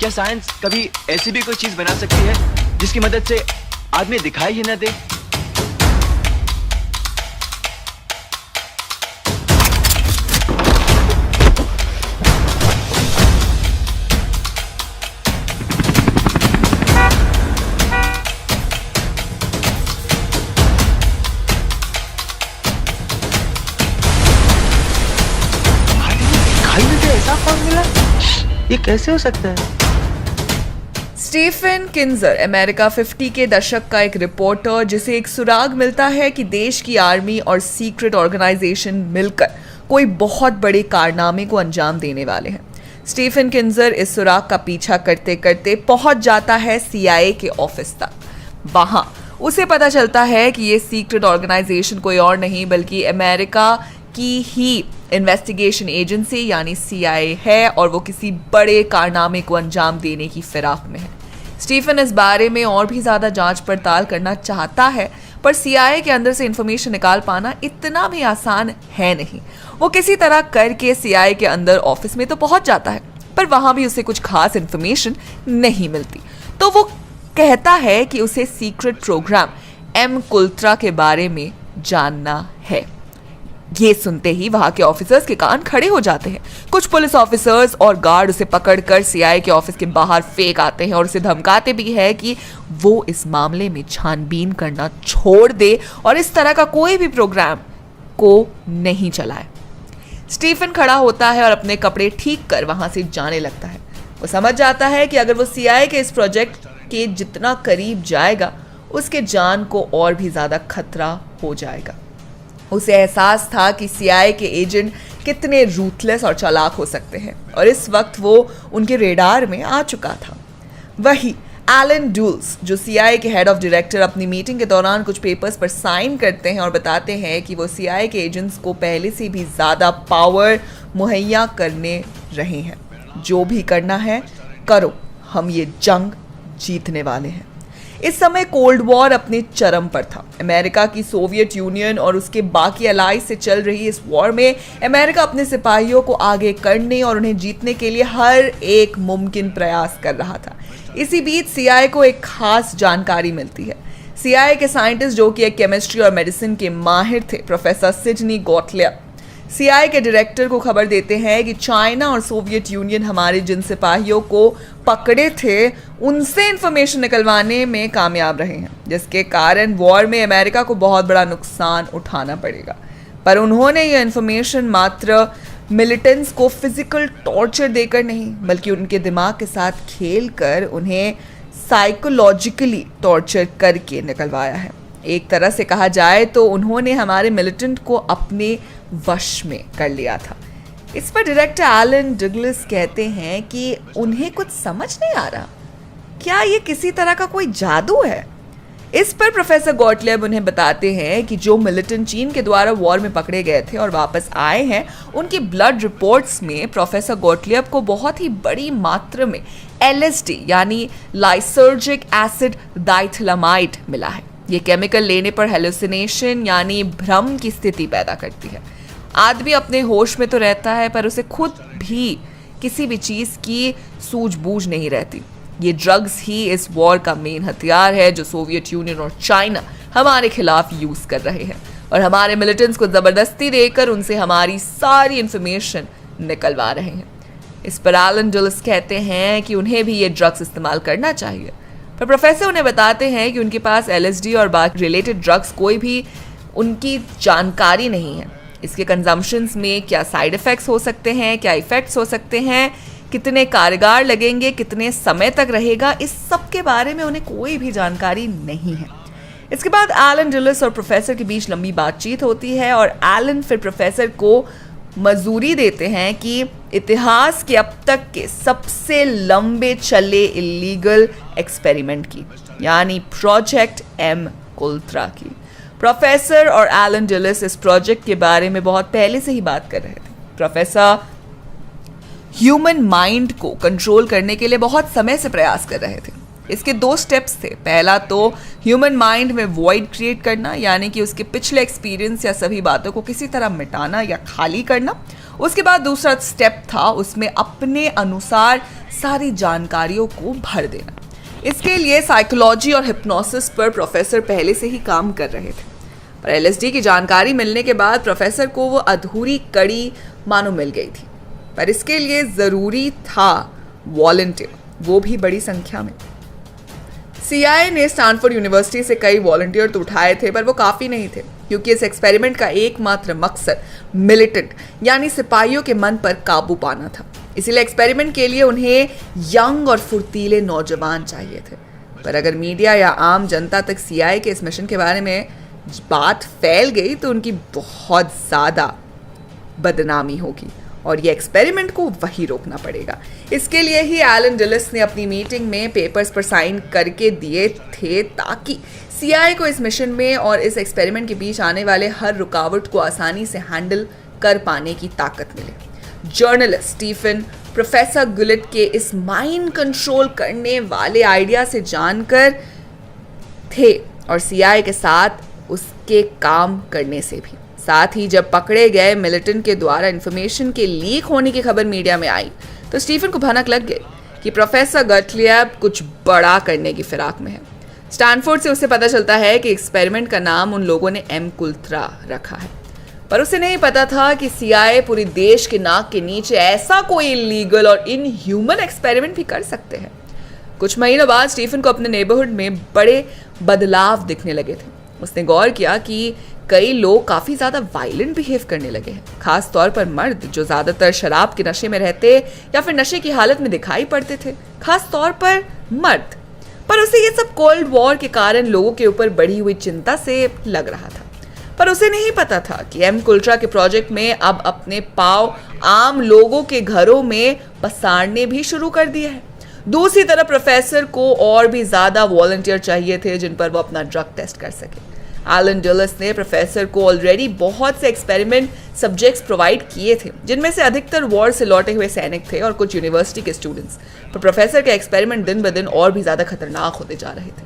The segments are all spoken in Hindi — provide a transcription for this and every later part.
क्या साइंस कभी ऐसी भी कोई चीज बना सकती है जिसकी मदद से आदमी दिखाई ही न दे? ऐसा फॉर्मूला ये कैसे हो सकता है? स्टीफन किन्जर अमेरिका 50 के दशक का एक रिपोर्टर जिसे एक सुराग मिलता है कि देश की आर्मी और सीक्रेट ऑर्गेनाइजेशन मिलकर कोई बहुत बड़े कारनामे को अंजाम देने वाले हैं। स्टीफन किन्जर इस सुराग का पीछा करते करते पहुंच जाता है CIA के ऑफिस तक। वहां उसे पता चलता है कि ये सीक्रेट ऑर्गेनाइजेशन कोई और नहीं बल्कि अमेरिका की ही इन्वेस्टिगेशन एजेंसी यानी CIA है और वो किसी बड़े कारनामे को अंजाम देने की फिराक में है। स्टीफन इस बारे में और भी ज़्यादा जांच पड़ताल करना चाहता है, पर CIA के अंदर से इंफॉर्मेशन निकाल पाना इतना भी आसान है नहीं। वो किसी तरह करके CIA के अंदर ऑफिस में तो पहुंच जाता है, पर वहां भी उसे कुछ खास इंफॉर्मेशन नहीं मिलती। तो वो कहता है कि उसे सीक्रेट प्रोग्राम M कुल्त्रा के बारे में जानना है। ये सुनते ही वहां के ऑफिसर्स के कान खड़े हो जाते हैं। कुछ पुलिस ऑफिसर्स और गार्ड उसे पकड़कर CIA के ऑफिस के बाहर फेंक आते हैं और उसे धमकाते भी है कि वो इस मामले में छानबीन करना छोड़ दे और इस तरह का कोई भी प्रोग्राम को नहीं चलाए। स्टीफन खड़ा होता है और अपने कपड़े ठीक कर वहां से जाने लगता है। वो समझ जाता है कि अगर वो CIA के इस प्रोजेक्ट के जितना करीब जाएगा उसके जान को और भी ज्यादा खतरा हो जाएगा। उसे एहसास था कि CIA के एजेंट कितने रूथलेस और चालाक हो सकते हैं और इस वक्त वो उनके रेडार में आ चुका था। वही एलन डुल्स जो CIA के हेड ऑफ डायरेक्टर अपनी मीटिंग के दौरान कुछ पेपर्स पर साइन करते हैं और बताते हैं कि वो CIA के एजेंट्स को पहले से भी ज़्यादा पावर मुहैया करने रहे हैं। जो भी करना है करो, हम ये जंग जीतने वाले हैं। इस समय कोल्ड वॉर अपने चरम पर था। अमेरिका की सोवियत यूनियन और उसके बाकी अलाइज से चल रही इस वॉर में अमेरिका अपने सिपाहियों को आगे करने और उन्हें जीतने के लिए हर एक मुमकिन प्रयास कर रहा था। इसी बीच CIA को एक खास जानकारी मिलती है। CIA के साइंटिस्ट जो कि एक केमिस्ट्री और मेडिसिन के माहिर थे, प्रोफेसर सिडनी गॉटलिब, CIA के डायरेक्टर को खबर देते हैं कि चाइना और सोवियत यूनियन हमारे जिन सिपाहियों को पकड़े थे उनसे इंफॉर्मेशन निकलवाने में कामयाब रहे हैं, जिसके कारण वॉर में अमेरिका को बहुत बड़ा नुकसान उठाना पड़ेगा। पर उन्होंने यह इंफॉर्मेशन मात्र मिलिटेंट्स को फिजिकल टॉर्चर देकर नहीं बल्कि उनके दिमाग के साथ खेलकर उन्हें साइकोलॉजिकली टॉर्चर करके निकलवाया है। एक तरह से कहा जाए तो उन्होंने हमारे मिलिटेंट को अपने वश में कर लिया था। इस पर डायरेक्टर एलन डगलस कहते हैं कि उन्हें कुछ समझ नहीं आ रहा, क्या ये किसी तरह का कोई जादू है? इस पर प्रोफेसर गॉटलिब उन्हें बताते हैं कि जो मिलिटेंट चीन के द्वारा वॉर में पकड़े गए थे और वापस आए हैं, उनकी ब्लड रिपोर्ट्स में प्रोफेसर गॉटलिब को बहुत ही बड़ी मात्रा में LSD यानी लाइसर्जिक एसिड डाइथैलेमाइड मिला है। ये केमिकल लेने पर हेलुसिनेशन यानी भ्रम की स्थिति पैदा करती है। आदमी अपने होश में तो रहता है पर उसे खुद भी किसी भी चीज़ की सूझबूझ नहीं रहती। ये ड्रग्स ही इस वॉर का मेन हथियार है जो सोवियत यूनियन और चाइना हमारे खिलाफ यूज़ कर रहे हैं और हमारे मिलिटेंट्स को ज़बरदस्ती देकर उनसे हमारी सारी इंफॉर्मेशन निकलवा रहे हैं। इस पर एलन डुल्स कहते हैं कि उन्हें भी ये ड्रग्स इस्तेमाल करना चाहिए, पर प्रोफेसर उन्हें बताते हैं कि उनके पास LSD और बाकी रिलेटेड ड्रग्स कोई भी उनकी जानकारी नहीं है। इसके कंजम्पशंस में क्या साइड इफ़ेक्ट्स हो सकते हैं, क्या इफ़ेक्ट्स हो सकते हैं, कितने कारगर लगेंगे, कितने समय तक रहेगा, इस सब के बारे में उन्हें कोई भी जानकारी नहीं है। इसके बाद एलन डुल्स और प्रोफेसर के बीच लंबी बातचीत होती है और एलन फिर प्रोफेसर को मंजूरी देते हैं कि इतिहास के अब तक के सबसे लंबे चले इलीगल एक्सपेरिमेंट की यानी प्रोजेक्ट M कुल्त्रा की। प्रोफेसर और एलन डुल्स इस प्रोजेक्ट के बारे में बहुत पहले से ही बात कर रहे थे। प्रोफेसर ह्यूमन माइंड को कंट्रोल करने के लिए बहुत समय से प्रयास कर रहे थे। इसके 2 स्टेप्स थे। पहला तो ह्यूमन माइंड में वॉइड क्रिएट करना यानी कि उसके पिछले एक्सपीरियंस या सभी बातों को किसी तरह मिटाना या खाली करना। उसके बाद दूसरा स्टेप था उसमें अपने अनुसार सारी जानकारियों को भर देना। इसके लिए साइकोलॉजी और हिप्नोसिस पर प्रोफेसर पहले से ही काम कर रहे थे, पर एलएसडी की जानकारी मिलने के बाद प्रोफेसर को वो अधूरी कड़ी मानो मिल गई थी। पर इसके लिए ज़रूरी था वॉलंटियर, वो भी बड़ी संख्या में। सीआईए ने स्टैनफोर्ड यूनिवर्सिटी से कई वॉलंटियर तो उठाए थे, पर वो काफ़ी नहीं थे, क्योंकि इस एक्सपेरिमेंट का एकमात्र मकसद मिलिटेंट यानी सिपाहियों के मन पर काबू पाना था। इसीलिए एक्सपेरिमेंट के लिए उन्हें यंग और फुर्तीले नौजवान चाहिए थे। पर अगर मीडिया या आम जनता तक सीआईए के इस मिशन के बारे में बात फैल गई तो उनकी बहुत ज़्यादा बदनामी होगी और ये एक्सपेरिमेंट को वही रोकना पड़ेगा। इसके लिए ही एलन डुलिस ने अपनी मीटिंग में पेपर्स पर साइन करके दिए थे, ताकि सीआईए को इस मिशन में और इस एक्सपेरिमेंट के बीच आने वाले हर रुकावट को आसानी से हैंडल कर पाने की ताकत मिले। जर्नलिस्ट स्टीफन प्रोफेसर गुलिट के इस माइंड कंट्रोल करने वाले आइडिया से जानकर थे और सीआईए के साथ उसके काम करने से भी। साथ ही जब पकड़े गए मिलिटेंट के द्वारा इंफॉर्मेशन के लीक होने की खबर मीडिया में आई तो स्टीफन को भनक लग गई कि प्रोफेसर गॉटलिब कुछ बड़ा करने की फिराक में है। स्टैनफोर्ड से उसे पता चलता है कि एक्सपेरिमेंट का नाम उन लोगों ने एमकुल्ट्रा रखा है, पर उसे नहीं पता था कि सीआईए पूरी देश के नाक के नीचे ऐसा कोई इलीगल और इनह्यूमन एक्सपेरिमेंट भी कर सकते हैं। कुछ महीनों बाद स्टीफन को अपने नेबरहुड में बड़े बदलाव दिखने लगे थे। उसने गौर किया कि कई लोग काफ़ी ज़्यादा वायलेंट बिहेव करने लगे हैं, खास तौर पर मर्द जो ज़्यादातर शराब के नशे में रहते या फिर नशे की हालत में दिखाई पड़ते थे, खास तौर पर मर्द। पर उसे ये सब कोल्ड वॉर के कारण लोगों के ऊपर बढ़ी हुई चिंता से लग रहा था। पर उसे नहीं पता था कि एमकुल्ट्रा के प्रोजेक्ट में अब अपने पांव आम लोगों के घरों में पसारने भी शुरू कर दिया है। दूसरी तरफ प्रोफेसर को और भी ज़्यादा वॉलंटियर चाहिए थे जिन पर वो अपना ड्रग टेस्ट कर सके। एलन डुलिस ने प्रोफेसर को ऑलरेडी बहुत से एक्सपेरिमेंट सब्जेक्ट्स प्रोवाइड किए थे, जिनमें से अधिकतर वॉर से लौटे हुए सैनिक थे और कुछ यूनिवर्सिटी के स्टूडेंट्स। पर प्रोफेसर के एक्सपेरिमेंट दिन ब दिन और भी ज़्यादा खतरनाक होते जा रहे थे।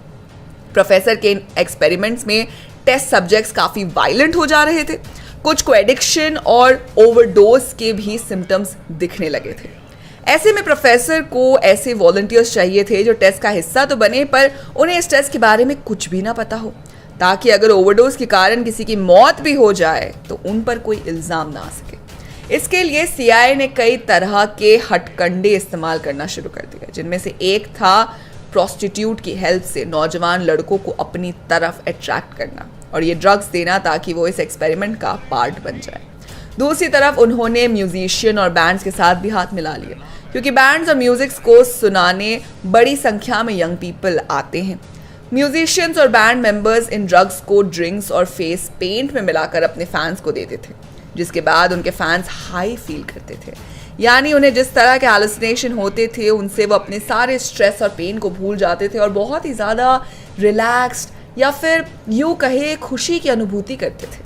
प्रोफेसर के इन एक्सपेरिमेंट्स में टेस्ट सब्जेक्ट्स काफ़ी वायलेंट हो जा रहे थे। कुछ को एडिक्शन और ओवरडोज के भी सिम्टम्स दिखने लगे थे। ऐसे में प्रोफेसर को ऐसे वॉलंटियर्स चाहिए थे जो टेस्ट का हिस्सा तो बने, पर उन्हें इस टेस्ट के बारे में कुछ भी ना पता हो, ताकि अगर ओवरडोज के कारण किसी की मौत भी हो जाए तो उन पर कोई इल्ज़ाम ना आ सके। इसके लिए सीआईए ने कई तरह के हथकंडे इस्तेमाल करना शुरू कर दिया, जिनमें से एक था प्रोस्टिट्यूट की हेल्प से नौजवान लड़कों को अपनी तरफ अट्रैक्ट करना और ये ड्रग्स देना ताकि वो इस एक्सपेरिमेंट का पार्ट बन जाए। दूसरी तरफ उन्होंने म्यूजिशियन और बैंड्स के साथ भी हाथ मिला लिया, क्योंकि बैंड्स और म्यूजिक्स को सुनाने बड़ी संख्या में यंग पीपल आते हैं। म्यूजिशियंस और बैंड मेंबर्स इन ड्रग्स को ड्रिंक्स और फेस पेंट में मिलाकर अपने फैंस को देते थे, जिसके बाद उनके फैंस हाई फील करते थे। यानी उन्हें जिस तरह के हैलुसिनेशन होते थे उनसे वो अपने सारे स्ट्रेस और पेन को भूल जाते थे और बहुत ही ज़्यादा रिलैक्स्ड या फिर यूँ कहे खुशी की अनुभूति करते थे।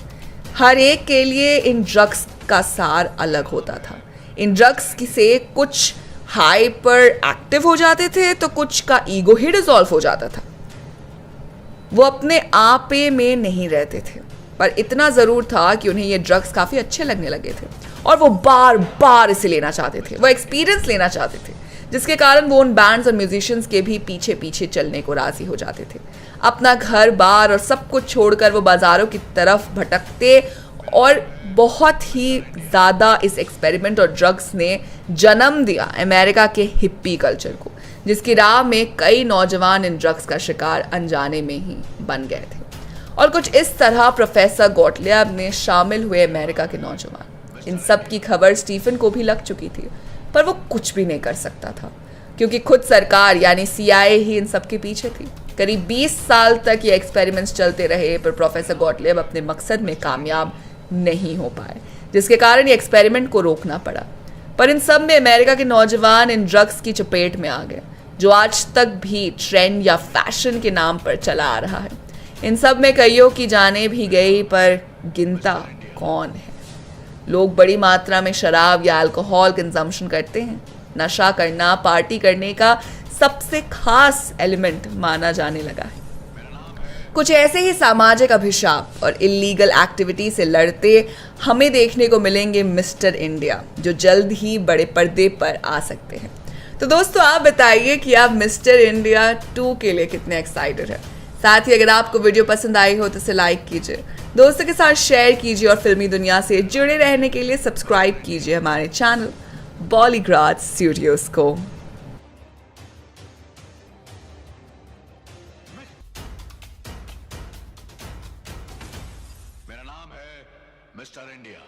हर एक के लिए इन ड्रग्स का सार अलग होता था। इन ड्रग्स से कुछ हाइपर एक्टिव हो जाते थे तो कुछ का ईगो ही डिसॉल्व हो जाता था। वो अपने आपे में नहीं रहते थे, पर इतना ज़रूर था कि उन्हें ये ड्रग्स काफ़ी अच्छे लगने लगे थे और वो बार बार इसे लेना चाहते थे, वो एक्सपीरियंस लेना चाहते थे, जिसके कारण वो उन बैंड्स और म्यूजिशियंस के भी पीछे पीछे चलने को राज़ी हो जाते थे। अपना घर बार और सब कुछ छोड़कर वो बाज़ारों की तरफ भटकते और बहुत ही ज़्यादा इस एक्सपेरिमेंट और ड्रग्स ने जन्म दिया अमेरिका के हिप्पी कल्चर को, जिसकी राह में कई नौजवान इन ड्रग्स का शिकार अनजाने में ही बन गए थे। और कुछ इस तरह प्रोफेसर गॉटलिब में शामिल हुए अमेरिका के नौजवान। इन सब की खबर स्टीफन को भी लग चुकी थी, पर वो कुछ भी नहीं कर सकता था, क्योंकि खुद सरकार यानी सीआईए ही इन सब के पीछे थी। करीब 20 साल तक ये एक्सपेरिमेंट्स चलते रहे, पर प्रोफेसर गॉटलिब अपने मकसद में कामयाब नहीं हो पाए, जिसके कारण ये एक्सपेरिमेंट को रोकना पड़ा। पर इन सब में अमेरिका के नौजवान इन ड्रग्स की चपेट में आ गए, जो आज तक भी ट्रेंड या फैशन के नाम पर चला आ रहा है। इन सब में कईयों की जानें भी गई, पर गिनता कौन है। लोग बड़ी मात्रा में शराब या अल्कोहल कंजम्पशन करते हैं। नशा करना पार्टी करने का सबसे खास एलिमेंट माना जाने लगा है। कुछ ऐसे ही सामाजिक अभिशाप और इलीगल एक्टिविटी से लड़ते हमें देखने को मिलेंगे मिस्टर इंडिया, जो जल्द ही बड़े पर्दे पर आ सकते हैं। तो दोस्तों आप बताइए कि आप मिस्टर इंडिया 2 के लिए कितने एक्साइटेड हैं। साथ ही अगर आपको वीडियो पसंद आई हो तो इसे लाइक कीजिए, दोस्तों के साथ शेयर कीजिए और फिल्मी दुनिया से जुड़े रहने के लिए सब्सक्राइब कीजिए हमारे चैनल बॉलीग्राड स्टूडियोज को। मेरा नाम है मिस्टर इंडिया।